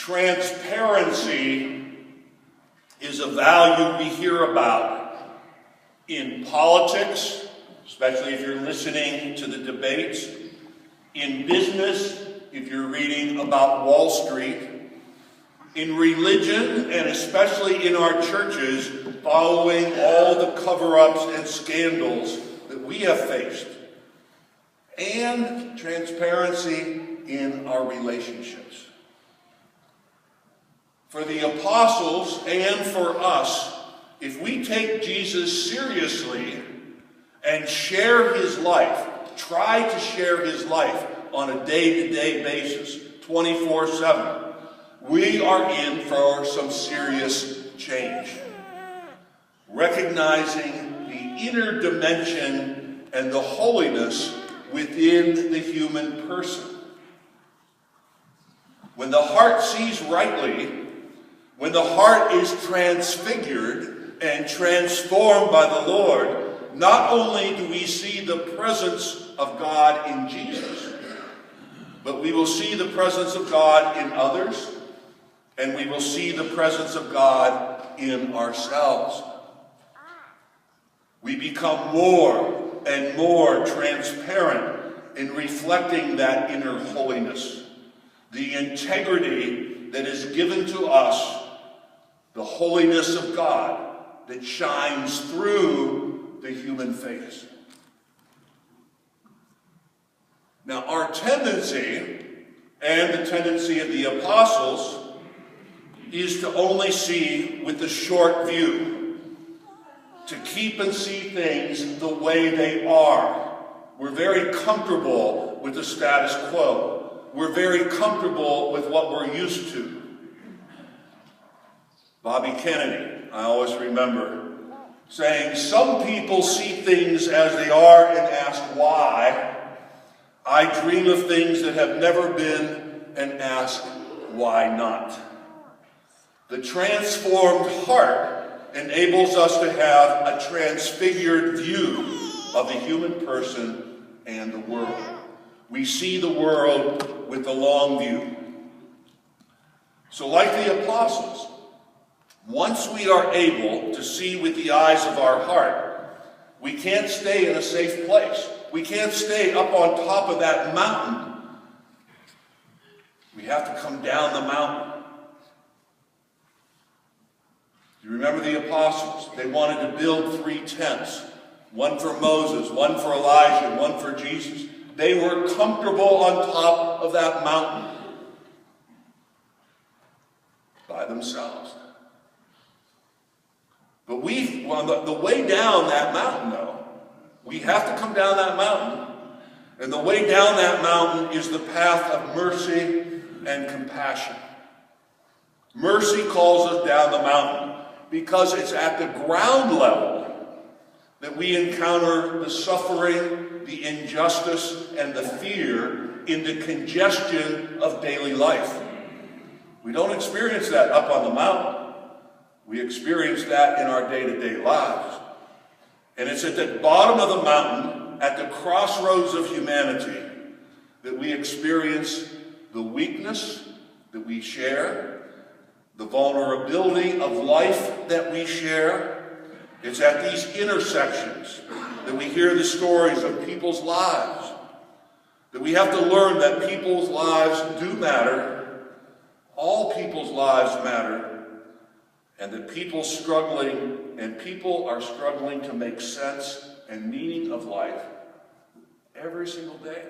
Transparency is a value we hear about in politics, especially if you're listening to the debates, in business, if you're reading about Wall Street, in religion, and especially in our churches, following all the cover-ups and scandals that we have faced, and transparency in our relationships. For the apostles and for us, if we take Jesus seriously and share his life, try to share his life on a day-to-day basis, 24/7, we are in for some serious change. Recognizing the inner dimension and the holiness within the human person. When the heart sees rightly, when the heart is transfigured and transformed by the Lord, not only do we see the presence of God in Jesus, but we will see the presence of God in others, and we will see the presence of God in ourselves. We become more and more transparent in reflecting that inner holiness, the integrity that is given to us, the holiness of God that shines through the human face. Now, our tendency, and the tendency of the apostles, is to only see with the short view, to keep and see things the way they are. We're very comfortable with the status quo. We're very comfortable with what we're used to. Bobby Kennedy, I always remember, saying, "Some people see things as they are and ask why. I dream of things that have never been and ask why not." The transformed heart enables us to have a transfigured view of the human person and the world. We see the world with the long view. So like the apostles, once we are able to see with the eyes of our heart, we can't stay in a safe place. We can't stay up on top of that mountain. We have to come down the mountain. You remember the apostles? They wanted to build 3 tents. One for Moses, one for Elijah, and one for Jesus. They were comfortable on top of that mountain by themselves. But the way down that mountain, though, we have to come down that mountain. And the way down that mountain is the path of mercy and compassion. Mercy calls us down the mountain because it's at the ground level that we encounter the suffering, the injustice, and the fear in the congestion of daily life. We don't experience that up on the mountain. We experience that in our day-to-day lives. And it's at the bottom of the mountain, at the crossroads of humanity, that we experience the weakness that we share, the vulnerability of life that we share. It's at these intersections that we hear the stories of people's lives, that we have to learn that people's lives do matter, all people's lives matter, and that people are struggling to make sense and meaning of life every single day.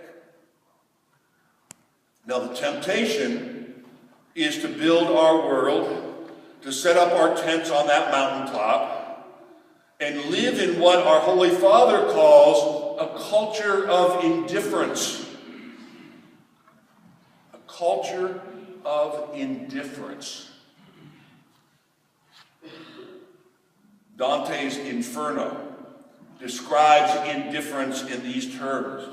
Now the temptation is to build our world, to set up our tents on that mountaintop, and live in what our Holy Father calls a culture of indifference. A culture of indifference. Dante's Inferno describes indifference in these terms: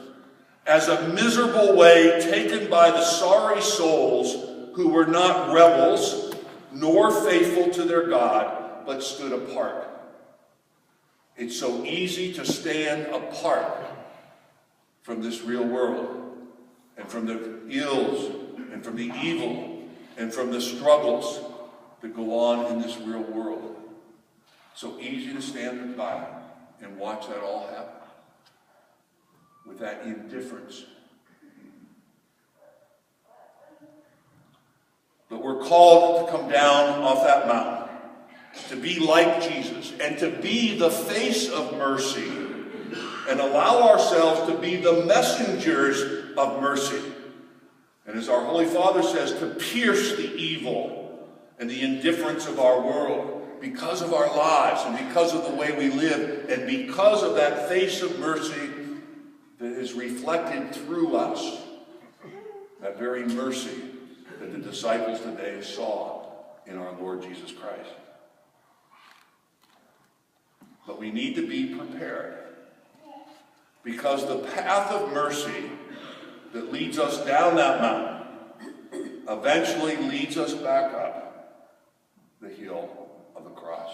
as a miserable way taken by the sorry souls who were not rebels nor faithful to their God, but stood apart. It's so easy to stand apart from this real world and from the ills and from the evil and from the struggles that go on in this real world. So easy to stand by and watch that all happen with that indifference. But we're called to come down off that mountain, to be like Jesus, and to be the face of mercy, and allow ourselves to be the messengers of mercy. And as our Holy Father says, to pierce the evil and the indifference of our world because of our lives and because of the way we live and because of that face of mercy that is reflected through us, that very mercy that the disciples today saw in our Lord Jesus Christ. But we need to be prepared, because the path of mercy that leads us down that mountain eventually leads us back up the hill of the cross.